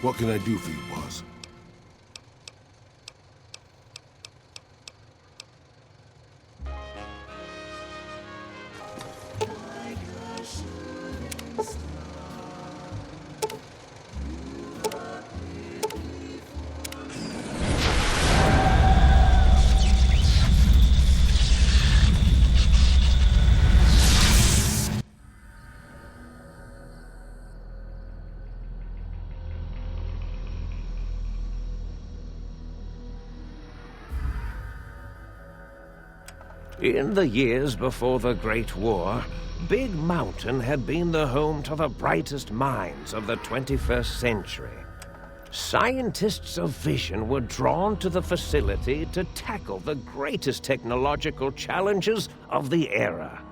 What can I do for you, boss? In the years before the Great War, Big Mountain had been the home to the brightest minds of the 21st century. Scientists of vision were drawn to the facility to tackle the greatest technological challenges of the era.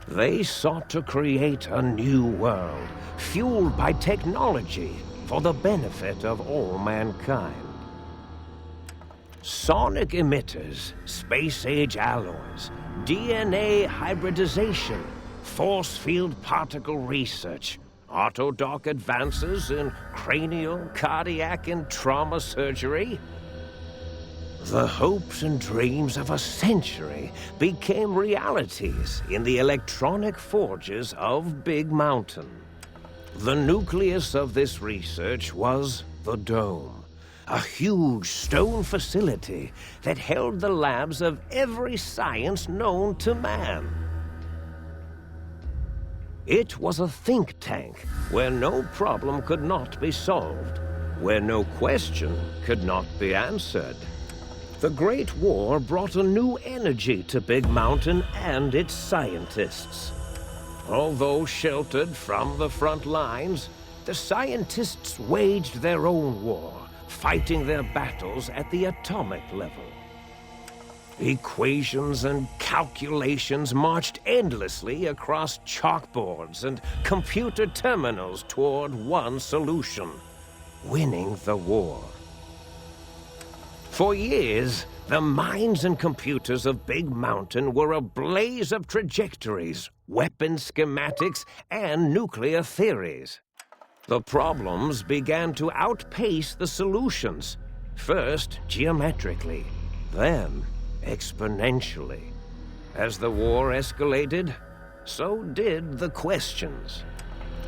They sought to create a new world, fueled by technology for the benefit of all mankind. Sonic emitters, space-age alloys, DNA hybridization, force field particle research, autodoc advances in cranial, cardiac, and trauma surgery. The hopes and dreams of a century became realities in the electronic forges of Big Mountain. The nucleus of this research was the Dome. A huge stone facility that held the labs of every science known to man. It was a think tank where no problem could not be solved, where no question could not be answered. The Great War brought a new energy to Big Mountain and its scientists. Although sheltered from the front lines, the scientists waged their own war, fighting their battles at the atomic level. Equations and calculations marched endlessly across chalkboards and computer terminals toward one solution: winning the war. For years, the minds and computers of Big Mountain were a blaze of trajectories, weapon schematics, and nuclear theories. The problems began to outpace the solutions, first geometrically, then exponentially. As the war escalated, so did the questions.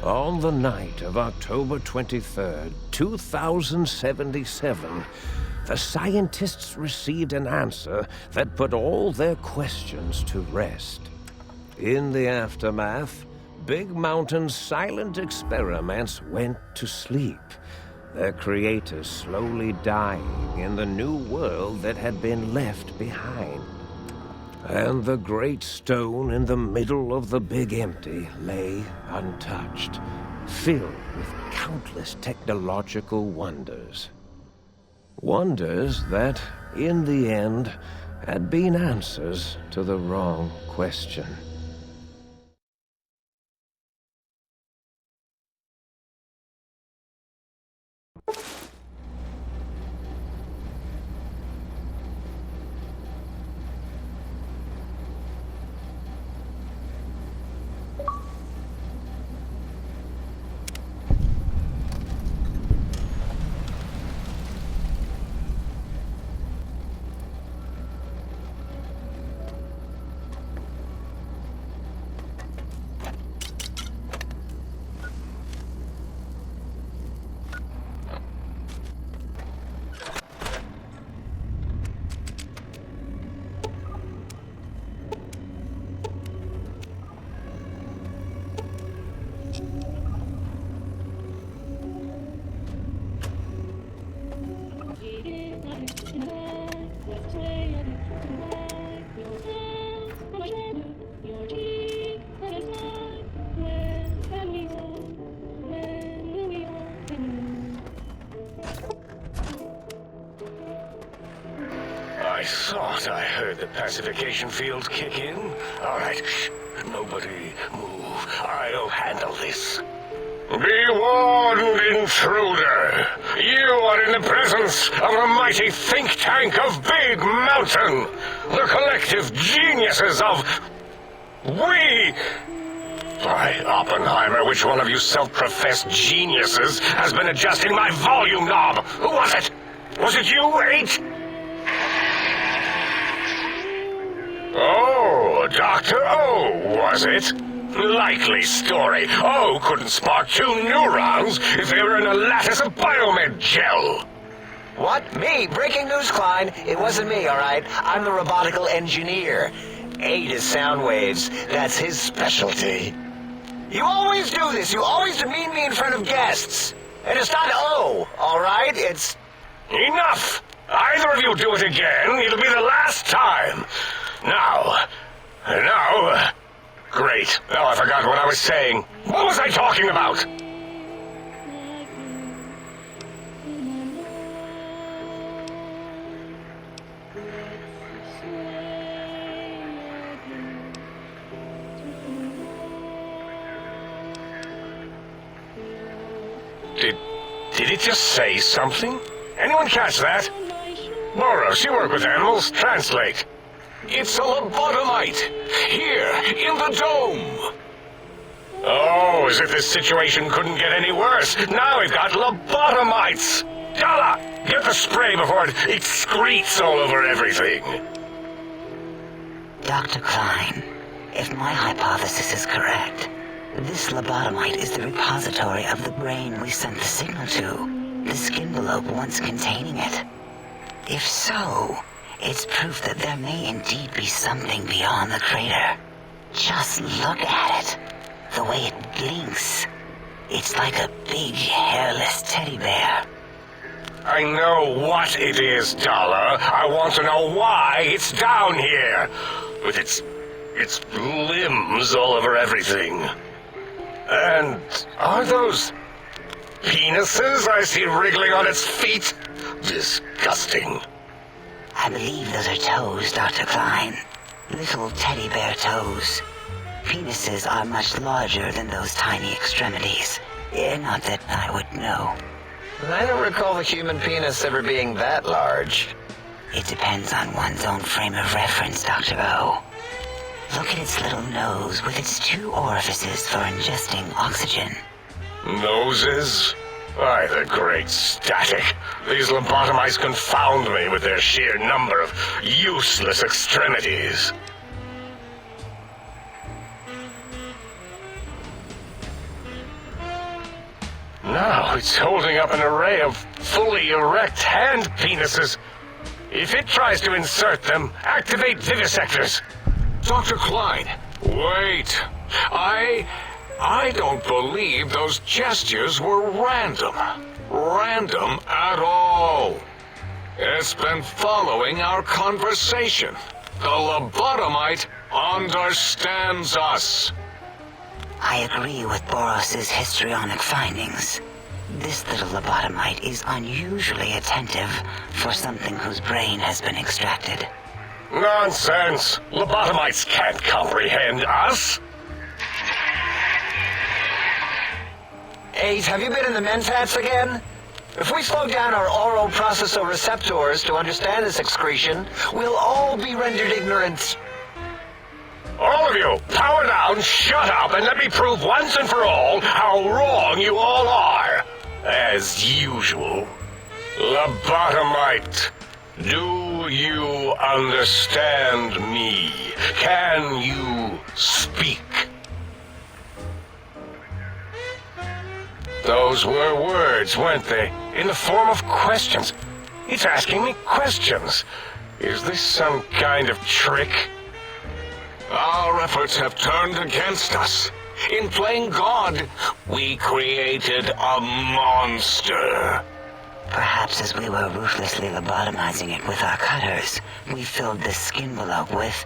On the night of October 23rd, 2077, the scientists received an answer that put all their questions to rest. In the aftermath, Big Mountain's silent experiments went to sleep, their creators slowly dying in the new world that had been left behind. And the great stone in the middle of the Big Empty lay untouched, filled with countless technological wonders. Wonders that, in the end, had been answers to the wrong question. I thought I heard the pacification field kick in. All right, shh. Nobody move. I'll handle this. Be warned, intruder. You are in the presence of the mighty think tank of Big Mountain. The collective geniuses of... We... By Oppenheimer, which one of you self-professed geniuses has been adjusting my volume knob? Who was it? Was it you, 8? Oh, Dr. O, was it? Likely story. O couldn't spark 2 neurons if they were in a lattice of biomed gel. What? Me? Breaking news, Klein. It wasn't me, all right? I'm the robotical engineer. 8 is sound waves. That's his specialty. You always do this. You always demean me in front of guests. And it's not O, all right? It's... Enough! Either of you do it again, it'll be the last time. Now... Great. Now I forgot what I was saying. What was I talking about? Did it just say something? Anyone catch that? Boros, you work with animals. Translate. It's a lobotomite. Here, in the dome. Oh, as if this situation couldn't get any worse. Now we've got lobotomites. Dalla, get the spray before it excretes all over everything. Dr. Klein, if my hypothesis is correct, this lobotomite is the repository of the brain we sent the signal to, the skin envelope once containing it. If so, it's proof that there may indeed be something beyond the crater. Just look at it. The way it blinks. It's like a big, hairless teddy bear. I know what it is, Dollar. I want to know why it's down here. With its limbs all over everything. And are those penises I see wriggling on its feet? Disgusting. I believe those are toes, Dr. Klein. Little teddy bear toes. Penises are much larger than those tiny extremities. Not that I would know. I don't recall the human penis ever being that large. It depends on one's own frame of reference, Dr. O. Look at its little nose with its 2 orifices for ingesting oxygen. Noses? By the great static. These lobotomites confound me with their sheer number of useless extremities. Now it's holding up an array of fully erect hand penises. If it tries to insert them, activate vivisectors. Dr. Klein, wait. I don't believe those gestures were random. Random at all. It's been following our conversation. The lobotomite understands us. I agree with Boros's histrionic findings. This little lobotomite is unusually attentive for something whose brain has been extracted. Nonsense! Lobotomites can't comprehend us! 8, have you been in the mentats again? If we slow down our oral processoreceptors to understand this excretion, we'll all be rendered ignorant. All of you, power down, shut up, and let me prove once and for all how wrong you all are. As usual. Lobotomite, do you understand me? Can you speak? Those were words, weren't they? In the form of questions. It's asking me questions. Is this some kind of trick? Our efforts have turned against us. In playing God, we created a monster. Perhaps as we were ruthlessly lobotomizing it with our cutters, we filled the skin envelope with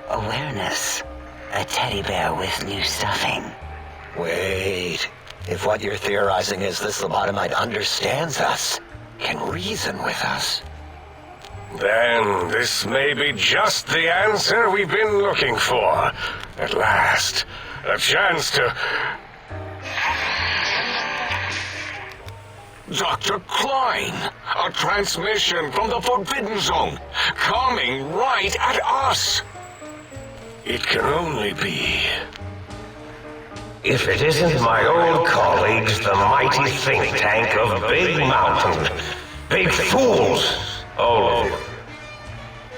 awareness. A teddy bear with new stuffing. Wait. If what you're theorizing is this lobotomite understands us, can reason with us, then this may be just the answer we've been looking for. At last, a chance to... Dr. Klein, a transmission from the Forbidden Zone, coming right at us. It can only be If it isn't my old colleagues, the mighty think tank of Big Mountain. Big fools, all of you.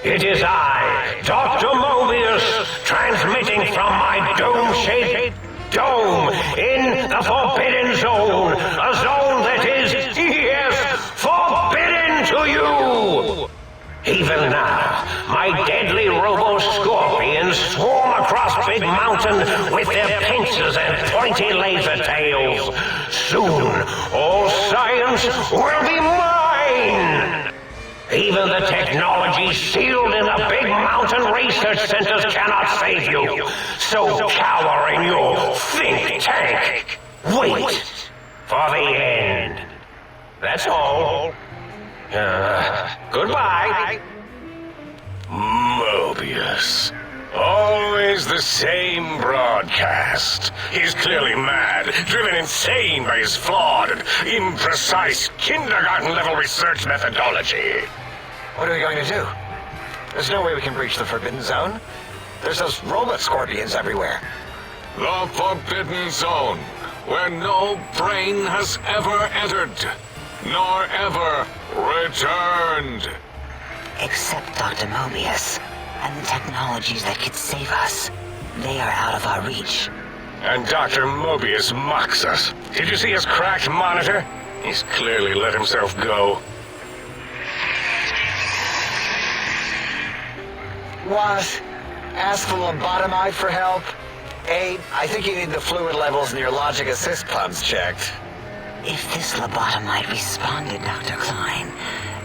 It is I, Dr. Mobius, transmitting from my dome-shaped dome in the Forbidden Zone, a zone that is, yes, forbidden to you! Even now, my deadly robo-scorpions swarm across Big Mountain with their pincers and pointy laser tails. Soon, all science will be mine! Even the technology sealed in the Big Mountain research centers cannot save you. So cower in your think tank. Wait for the end. That's all. Goodbye. Mobius. Always the same broadcast. He's clearly mad, driven insane by his flawed and imprecise kindergarten-level research methodology. What are we going to do? There's no way we can breach the Forbidden Zone. There's those robot scorpions everywhere. The Forbidden Zone, where no brain has ever entered, nor ever returned. Except Dr. Mobius and the technologies that could save us. They are out of our reach. And Dr. Mobius mocks us. Did you see his cracked monitor? He's clearly let himself go. What? Ask the lobotomite for help? Abe, I think you need the fluid levels in your logic assist pumps checked. If this lobotomite responded, Dr. Klein,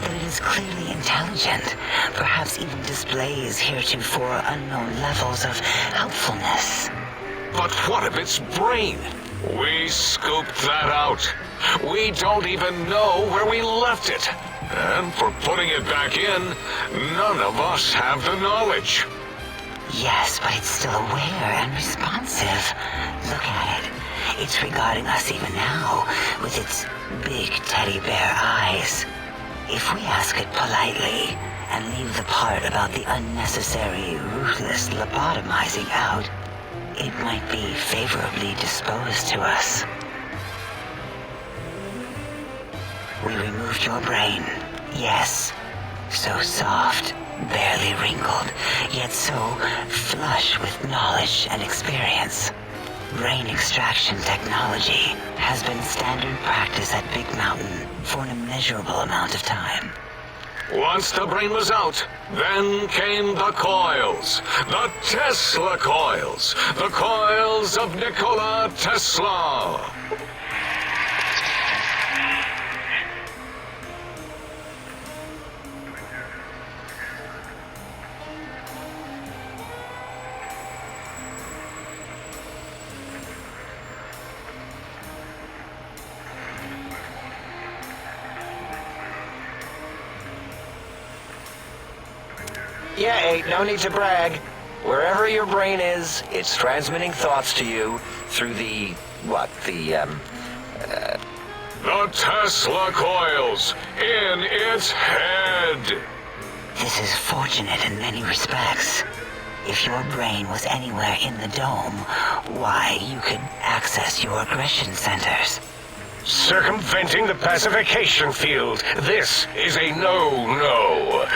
then it is clearly intelligent, perhaps even displays heretofore unknown levels of helpfulness. But what of its brain? We scooped that out. We don't even know where we left it. And for putting it back in, none of us have the knowledge. Yes, but it's still aware and responsive. Look at it. It's regarding us even now, with its big teddy bear eyes. If we ask it politely, and leave the part about the unnecessary, ruthless lobotomizing out, it might be favorably disposed to us. We removed your brain, yes. So soft, barely wrinkled, yet so flush with knowledge and experience. Brain extraction technology has been standard practice at Big Mountain for an immeasurable amount of time. Once the brain was out, then came the coils. The Tesla coils. The coils of Nikola Tesla. Yeah, Abe, no need to brag. Wherever your brain is, it's transmitting thoughts to you through the Tesla coils in its head. This is fortunate in many respects. If your brain was anywhere in the dome, why, you could access your aggression centers. Circumventing the pacification field. This is a no-no.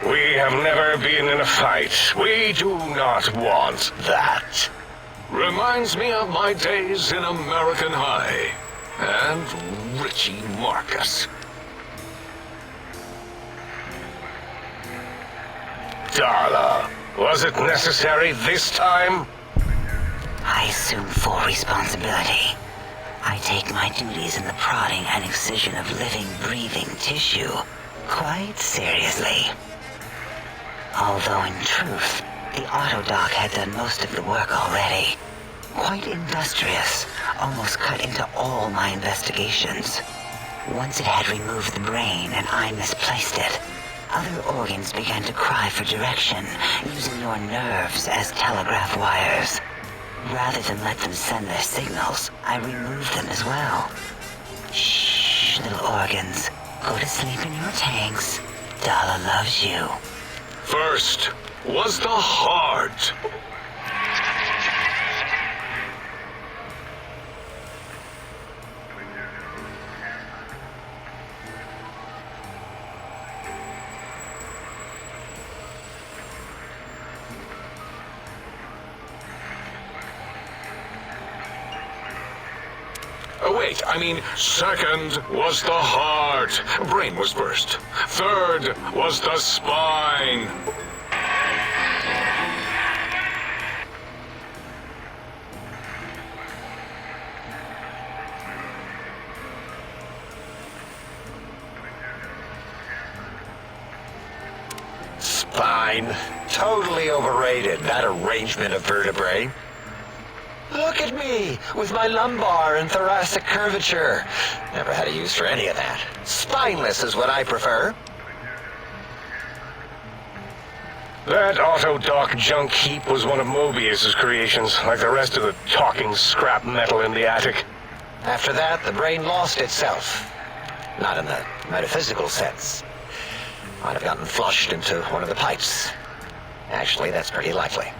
We have never been in a fight. We do not want that. Reminds me of my days in American High. And Richie Marcus. Darla, was it necessary this time? I assume full responsibility. I take my duties in the prodding and excision of living, breathing tissue quite seriously. Although in truth, the autodoc had done most of the work already. Quite industrious, almost cut into all my investigations. Once it had removed the brain and I misplaced it, other organs began to cry for direction, using your nerves as telegraph wires. Rather than let them send their signals, I removed them as well. Shh, little organs. Go to sleep in your tanks. Dala loves you. First was the heart. wait, I mean, second was the heart. Brain was first. Third was the spine. Spine. Totally overrated, that arrangement of vertebrae. Look at me, with my lumbar and thoracic curvature. Never had a use for any of that. Spineless is what I prefer. That auto-dock junk heap was one of Mobius's creations, like the rest of the talking scrap metal in the attic. After that, the brain lost itself. Not in the metaphysical sense. Might have gotten flushed into one of the pipes. Actually, that's pretty likely.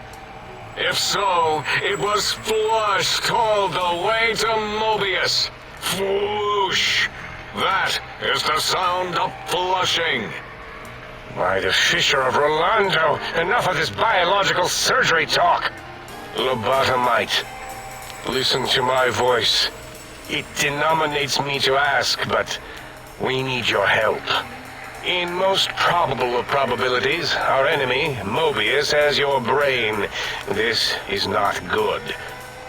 If so, it was flushed all the way to Mobius. Floosh. That is the sound of flushing. By the Fisher of Rolando, enough of this biological surgery talk. Lobotomite, listen to my voice. It denominates me to ask, but we need your help. In most probable of probabilities, our enemy, Mobius, has your brain. This is not good.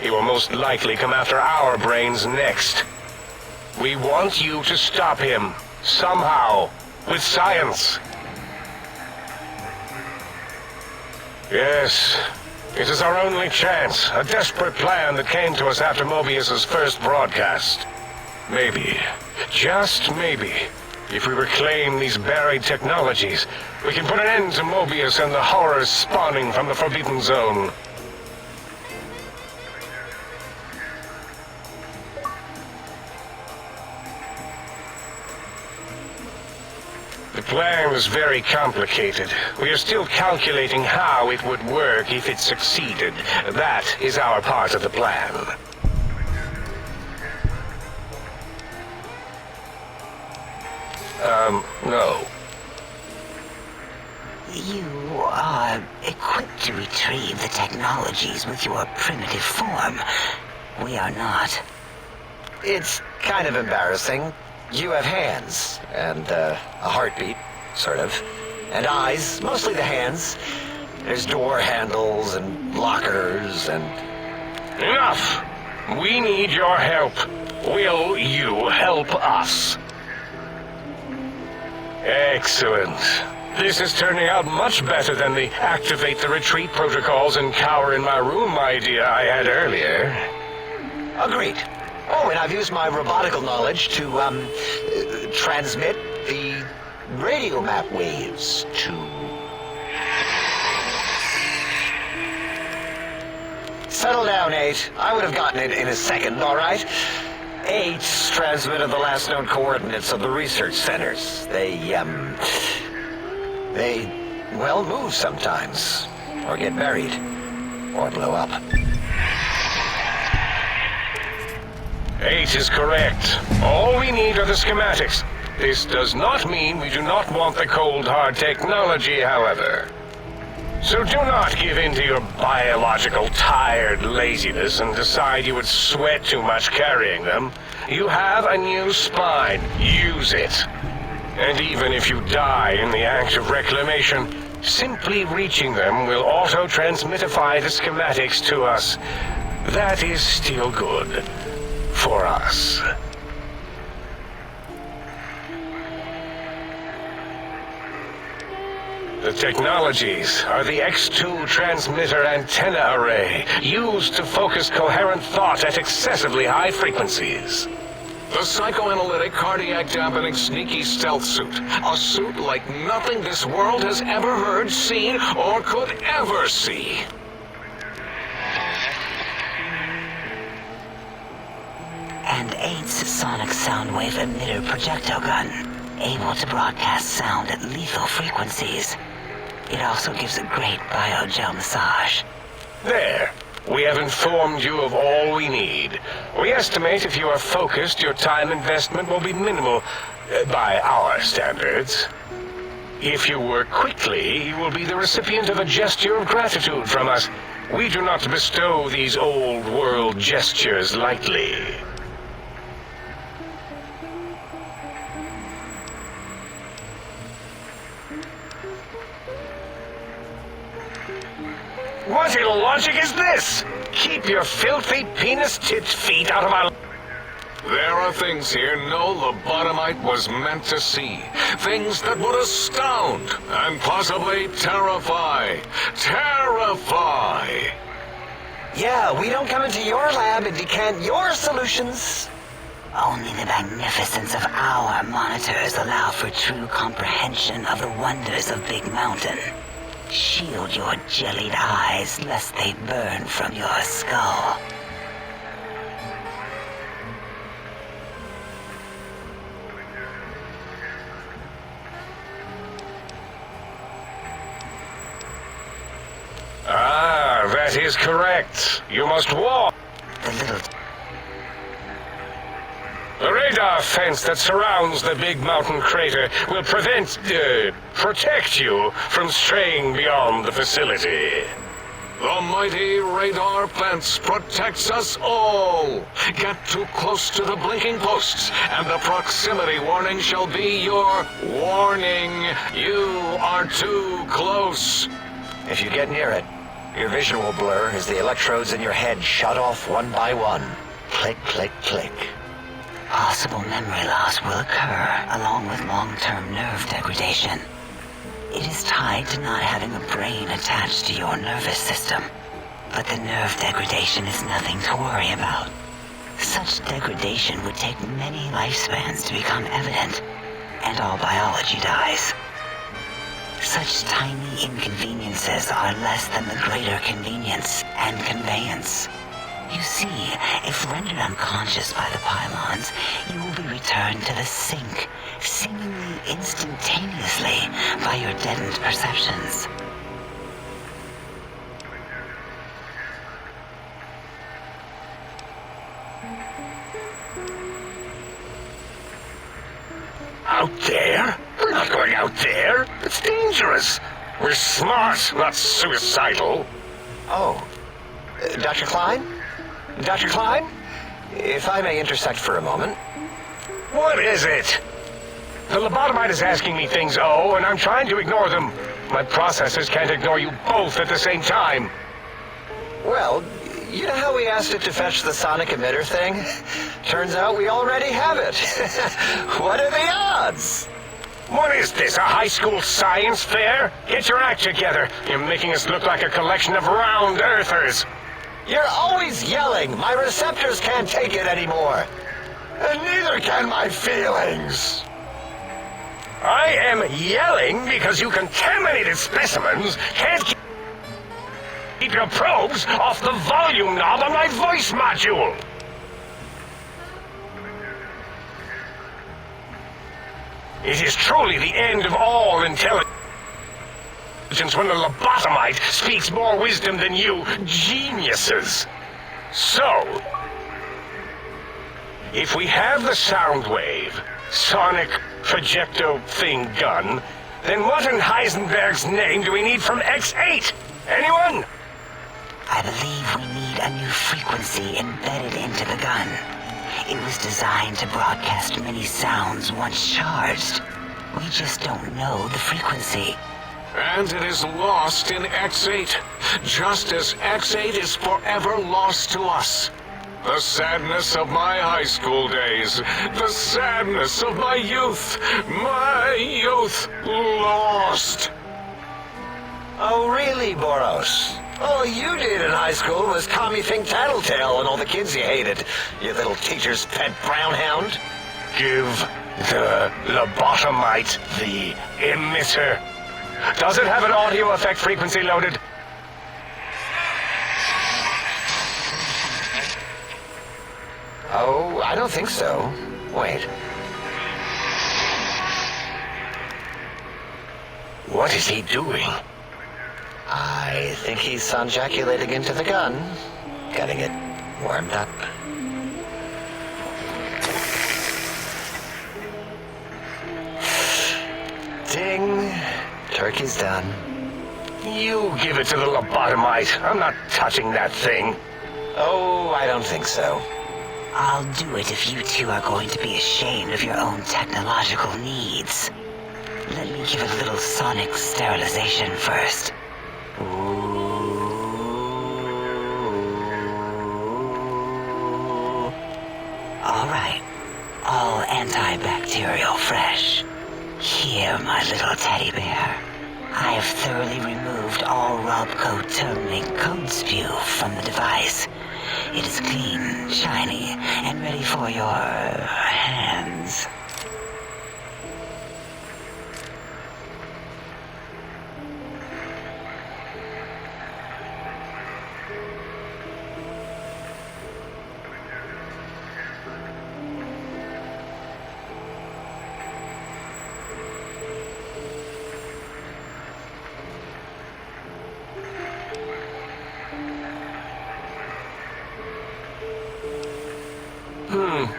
He will most likely come after our brains next. We want you to stop him, somehow, with science. Yes, it is our only chance, a desperate plan that came to us after Mobius's first broadcast. Maybe, just maybe, if we reclaim these buried technologies, we can put an end to Mobius and the horrors spawning from the Forbidden Zone. The plan is very complicated. We are still calculating how it would work if it succeeded. That is our part of the plan. No. You are equipped to retrieve the technologies with your primitive form. We are not. It's kind of embarrassing. You have hands, and a heartbeat, sort of, and eyes, mostly the hands. There's door handles and lockers and... Enough! We need your help. Will you help us? Excellent. This is turning out much better than the activate the retreat protocols and cower in my room idea I had earlier. Agreed. Oh, and I've used my robotical knowledge to, transmit the radio map waves to... Settle down, 8. I would have gotten it in a second, all right? 8's transmitted the last known coordinates of the research centers. They, well, move sometimes. Or get buried. Or blow up. 8 is correct. All we need are the schematics. This does not mean we do not want the cold hard technology, however. So do not give in to your biological tired laziness and decide you would sweat too much carrying them. You have a new spine. Use it. And even if you die in the act of reclamation, simply reaching them will auto-transmitify the schematics to us. That is still good. For us. The technologies are the X2 transmitter antenna array, used to focus coherent thought at excessively high frequencies. The psychoanalytic, cardiac dampening, sneaky stealth suit. A suit like nothing this world has ever heard, seen, or could ever see. And 8's sonic soundwave emitter projectile gun, able to broadcast sound at lethal frequencies. It also gives a great biogel massage. There. We have informed you of all we need. We estimate if you are focused, your time investment will be minimal, by our standards. If you work quickly, you will be the recipient of a gesture of gratitude from us. We do not bestow these old-world gestures lightly. What illogic is this? Keep your filthy penis-tipped feet out of my... There are things here no lobotomite was meant to see. Things that would astound and possibly terrify. Terrify! Yeah, we don't come into your lab and decant your solutions. Only the magnificence of our monitors allow for true comprehension of the wonders of Big Mountain. Shield your jellied eyes lest they burn from your skull. Ah, that is correct. You must walk. The little... The radar fence that surrounds the Big Mountain crater will protect you from straying beyond the facility. The mighty radar fence protects us all. Get too close to the blinking posts, and the proximity warning shall be your warning. You are too close. If you get near it, your vision will blur as the electrodes in your head shut off one by one. Click, click, click. Possible memory loss will occur, along with long-term nerve degradation. It is tied to not having a brain attached to your nervous system. But the nerve degradation is nothing to worry about. Such degradation would take many lifespans to become evident, and all biology dies. Such tiny inconveniences are less than the greater convenience and conveyance. You see, if rendered unconscious by the pylons, you will be returned to the sink, seemingly instantaneously by your deadened perceptions. Out there? We're not going out there. It's dangerous. We're smart, not suicidal. Oh, Dr. Klein? Dr. Klein? If I may intersect for a moment. What is it? The lobotomite is asking me things, and I'm trying to ignore them. My processors can't ignore you both at the same time. Well, you know how we asked it to fetch the sonic emitter thing? Turns out we already have it. What are the odds? What is this, a high school science fair? Get your act together. You're making us look like a collection of round earthers. You're always yelling. My receptors can't take it anymore. And neither can my feelings. I am yelling because you contaminated specimens can't keep your probes off the volume knob on my voice module. It is truly the end of all intelligence when the lobotomite speaks more wisdom than you geniuses. So, if we have the sound wave, sonic projecto thing gun, then what in Heisenberg's name do we need from X8? Anyone? I believe we need a new frequency embedded into the gun. It was designed to broadcast many sounds once charged. We just don't know the frequency. And it is lost in X8, just as X8 is forever lost to us. The sadness of my high school days, the sadness of my youth lost. Oh, really, Boros? All you did in high school was commie think tattletale and all the kids you hated, you little teacher's pet brown hound. Give the lobotomite the emitter. Does it have an audio effect frequency loaded? Oh, I don't think so. Wait. What is he doing? I think he's sonjaculating into the gun. Getting it warmed up. Ding. Turkey's done. You give it to the lobotomite. I'm not touching that thing. Oh, I don't think so. I'll do it if you two are going to be ashamed of your own technological needs. Let me give a little sonic sterilization first. Alright, all antibacterial fresh. Here, my little teddy bear. I have thoroughly removed all Robco terminate code spew from the device. It is clean, shiny, and ready for your hands.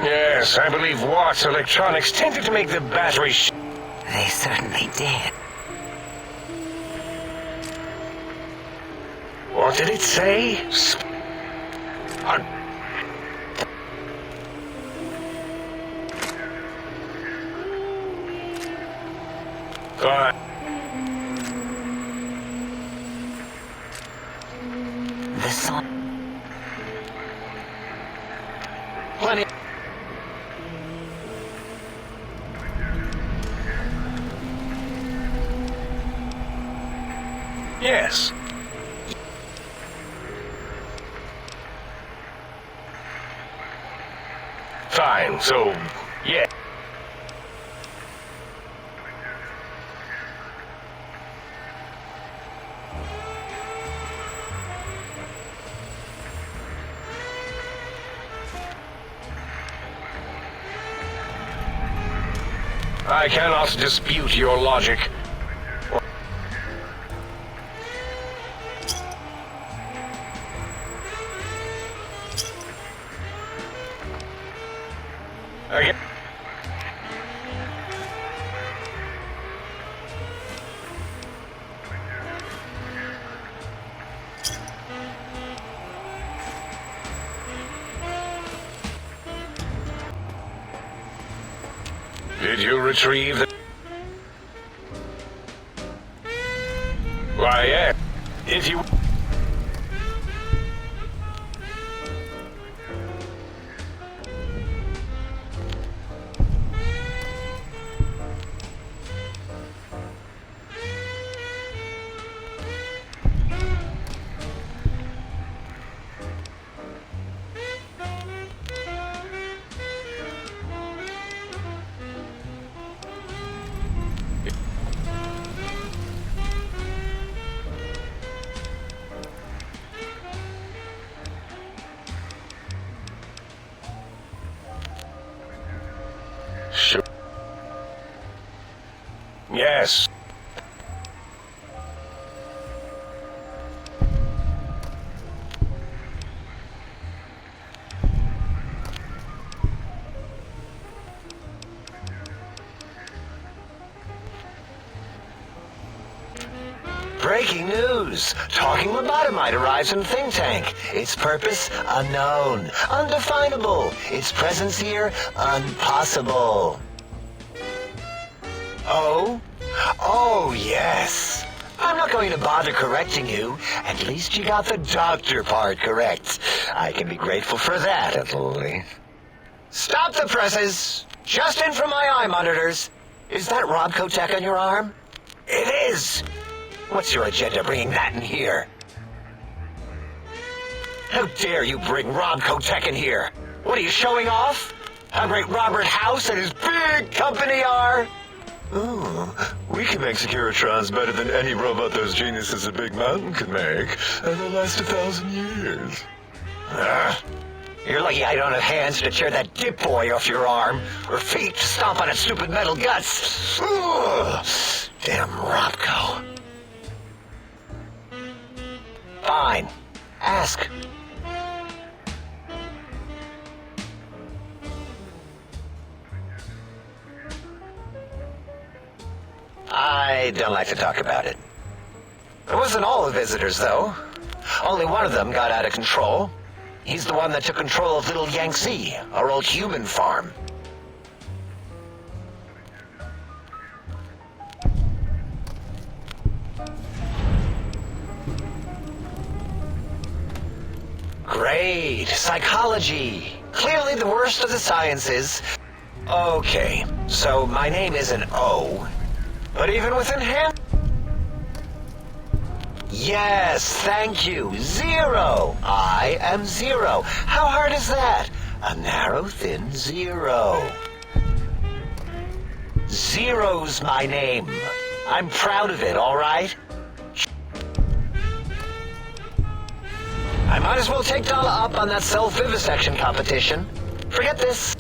Yes, I believe Watt's electronics tended to make the battery They certainly did. What did it say? The son. Plenty. Yes. Fine, so, yeah. I cannot dispute your logic. Okay. Did you retrieve the... Why, yeah. If you... Sure. Yes. Breaking news! Talking lobotomite arrives in Think Tank. Its purpose, unknown. Undefinable. Its presence here, impossible. Oh? Oh, yes. I'm not going to bother correcting you. At least you got the doctor part correct. I can be grateful for that, at least. Stop the presses! Just in from my eye monitors. Is that Robco tech on your arm? It is! What's your agenda bringing that in here? How dare you bring Robco tech in here? What are you showing off? How great Robert House and his big company are? Oh, we can make Securitrons better than any robot those geniuses at Big Mountain could make, and they'll last 1,000 years. You're lucky I don't have hands to tear that dip boy off your arm, or feet to stomp on its stupid metal guts. Ugh. Damn Robco. Fine. Ask. I don't like to talk about it. It wasn't all the visitors, though. Only one of them got out of control. He's the one that took control of Little Yangtze, our old human farm. Great. Psychology. Clearly the worst of the sciences. Okay, so my name is an O, but even with enhanced... Yes, thank you. 0. I am 0. How hard is that? A narrow, thin 0. Zero's my name. I'm proud of it, all right? I might as well take Dala up on that self-vivisection competition. Forget this.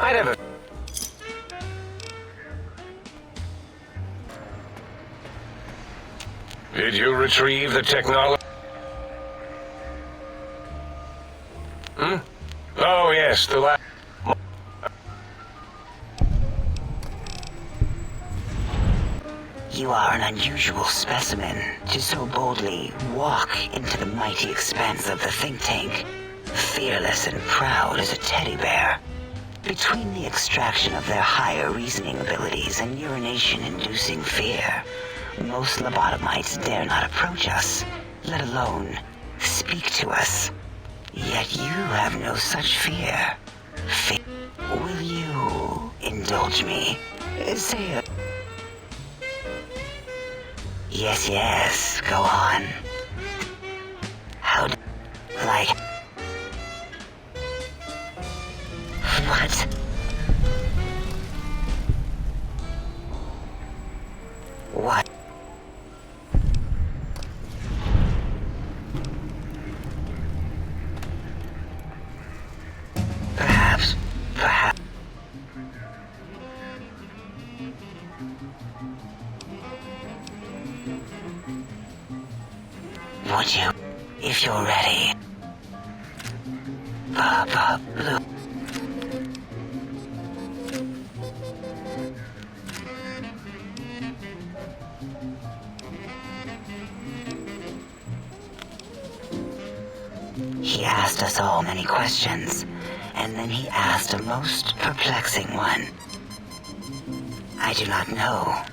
I'd have a... Did you retrieve the technology? Oh, yes, the last... You are an unusual specimen to so boldly walk into the mighty expanse of the think tank, fearless and proud as a teddy bear. Between the extraction of their higher reasoning abilities and urination-inducing fear, most lobotomites dare not approach us, let alone speak to us. Yet you have no such fear. Will you indulge me? Say a... Yes, go on. Like... What? What? Perhaps... Would you, if you're ready? Blue. He asked us all many questions, and then he asked a most perplexing one. I do not know.